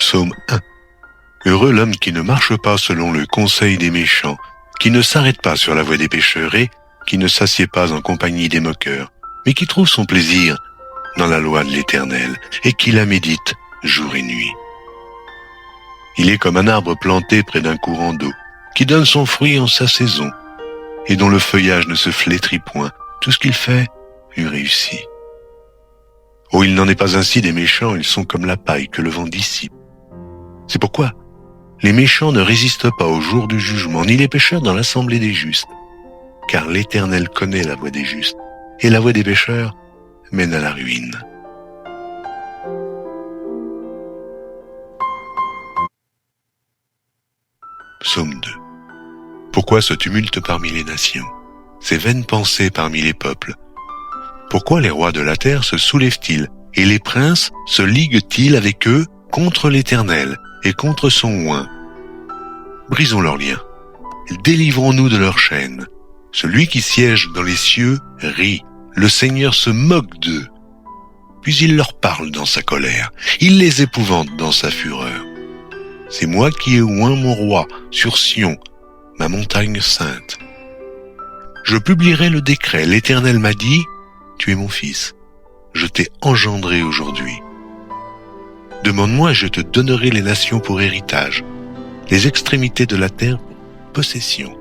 Psaume 1. Heureux l'homme qui ne marche pas selon le conseil des méchants, qui ne s'arrête pas sur la voie des pécheurs et qui ne s'assied pas en compagnie des moqueurs, mais qui trouve son plaisir dans la loi de l'Éternel et qui la médite jour et nuit. Il est comme un arbre planté près d'un courant d'eau, qui donne son fruit en sa saison, et dont le feuillage ne se flétrit point. Tout ce qu'il fait lui réussit. Oh, il n'en est pas ainsi des méchants, ils sont comme la paille que le vent dissipe. C'est pourquoi les méchants ne résistent pas au jour du jugement, ni les pécheurs dans l'assemblée des justes. Car l'Éternel connaît la voie des justes, et la voie des pécheurs mène à la ruine. Psaume 2. Pourquoi ce tumulte parmi les nations, ces vaines pensées parmi les peuples? Pourquoi les rois de la terre se soulèvent-ils, et les princes se liguent-ils avec eux contre l'Éternel et contre son oint? Brisons leurs liens, délivrons-nous de leurs chaînes. Celui qui siège dans les cieux rit, le Seigneur se moque d'eux. Puis il leur parle dans sa colère, il les épouvante dans sa fureur. C'est moi qui ai oint mon roi sur Sion, ma montagne sainte. Je publierai le décret, l'Éternel m'a dit, tu es mon fils, je t'ai engendré aujourd'hui. Demande-moi et je te donnerai les nations pour héritage, les extrémités de la terre pour possession.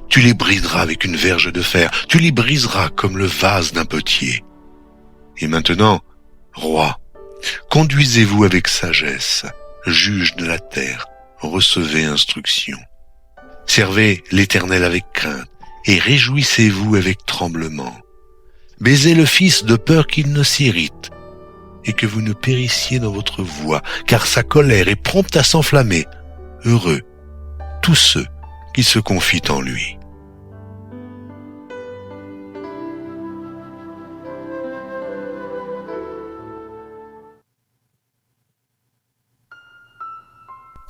Tu les briseras avec une verge de fer, tu les briseras comme le vase d'un potier. Et maintenant, roi, conduisez-vous avec sagesse, juge de la terre, recevez instruction. Servez l'Éternel avec crainte et réjouissez-vous avec tremblement. Baisez le Fils de peur qu'il ne s'irrite et que vous ne périssiez dans votre voie, car sa colère est prompte à s'enflammer. Heureux tous ceux qui se confient en lui.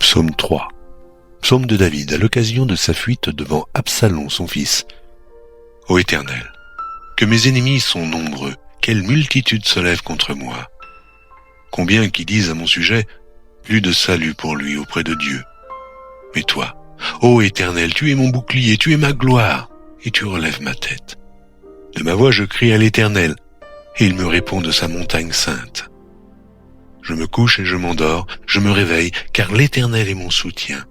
Psaume 3. Psaume de David à l'occasion de sa fuite devant Absalom son fils. Ô Éternel, que mes ennemis sont nombreux, quelle multitude se lève contre moi. Combien qui disent à mon sujet, plus de salut pour lui auprès de Dieu. Mais toi, ô Éternel, tu es mon bouclier, tu es ma gloire, et tu relèves ma tête. De ma voix je crie à l'Éternel, et il me répond de sa montagne sainte. Je me couche et je m'endors, je me réveille, car l'Éternel est mon soutien.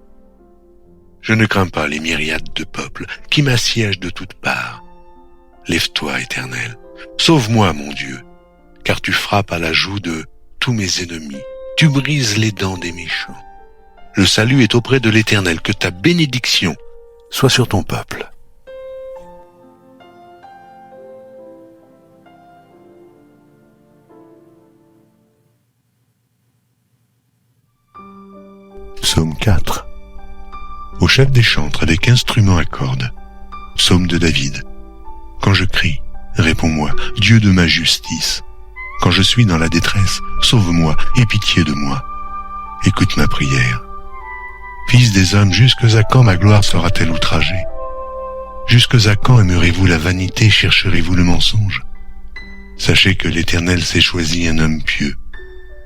Je ne crains pas les myriades de peuples qui m'assiègent de toutes parts. Lève-toi, Éternel, sauve-moi, mon Dieu, car tu frappes à la joue de tous mes ennemis, tu brises les dents des méchants. Le salut est auprès de l'Éternel, que ta bénédiction soit sur ton peuple. Psaume 4. Au chef des chantres avec instruments à cordes. Psaume de David. Quand je crie, réponds-moi, Dieu de ma justice. Quand je suis dans la détresse, sauve-moi, aie pitié de moi. Écoute ma prière. Fils des hommes, jusque à quand ma gloire sera-t-elle outragée? Jusque à quand aimerez-vous la vanité, chercherez-vous le mensonge? Sachez que l'Éternel s'est choisi un homme pieux.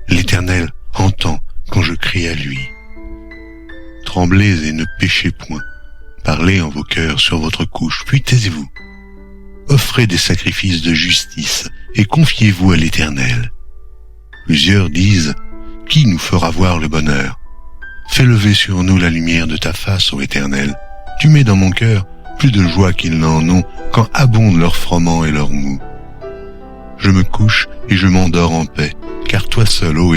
L'Éternel entend quand je crie à lui. Tremblez et ne péchez point. Parlez en vos cœurs sur votre couche, puis taisez-vous. Offrez des sacrifices de justice et confiez-vous à l'Éternel. Plusieurs disent, qui nous fera voir le bonheur? Fais lever sur nous la lumière de ta face, ô Éternel. Tu mets dans mon cœur plus de joie qu'ils n'en ont quand abondent leurs froment et leurs mous. Je me couche et je m'endors en paix, car toi seul, ô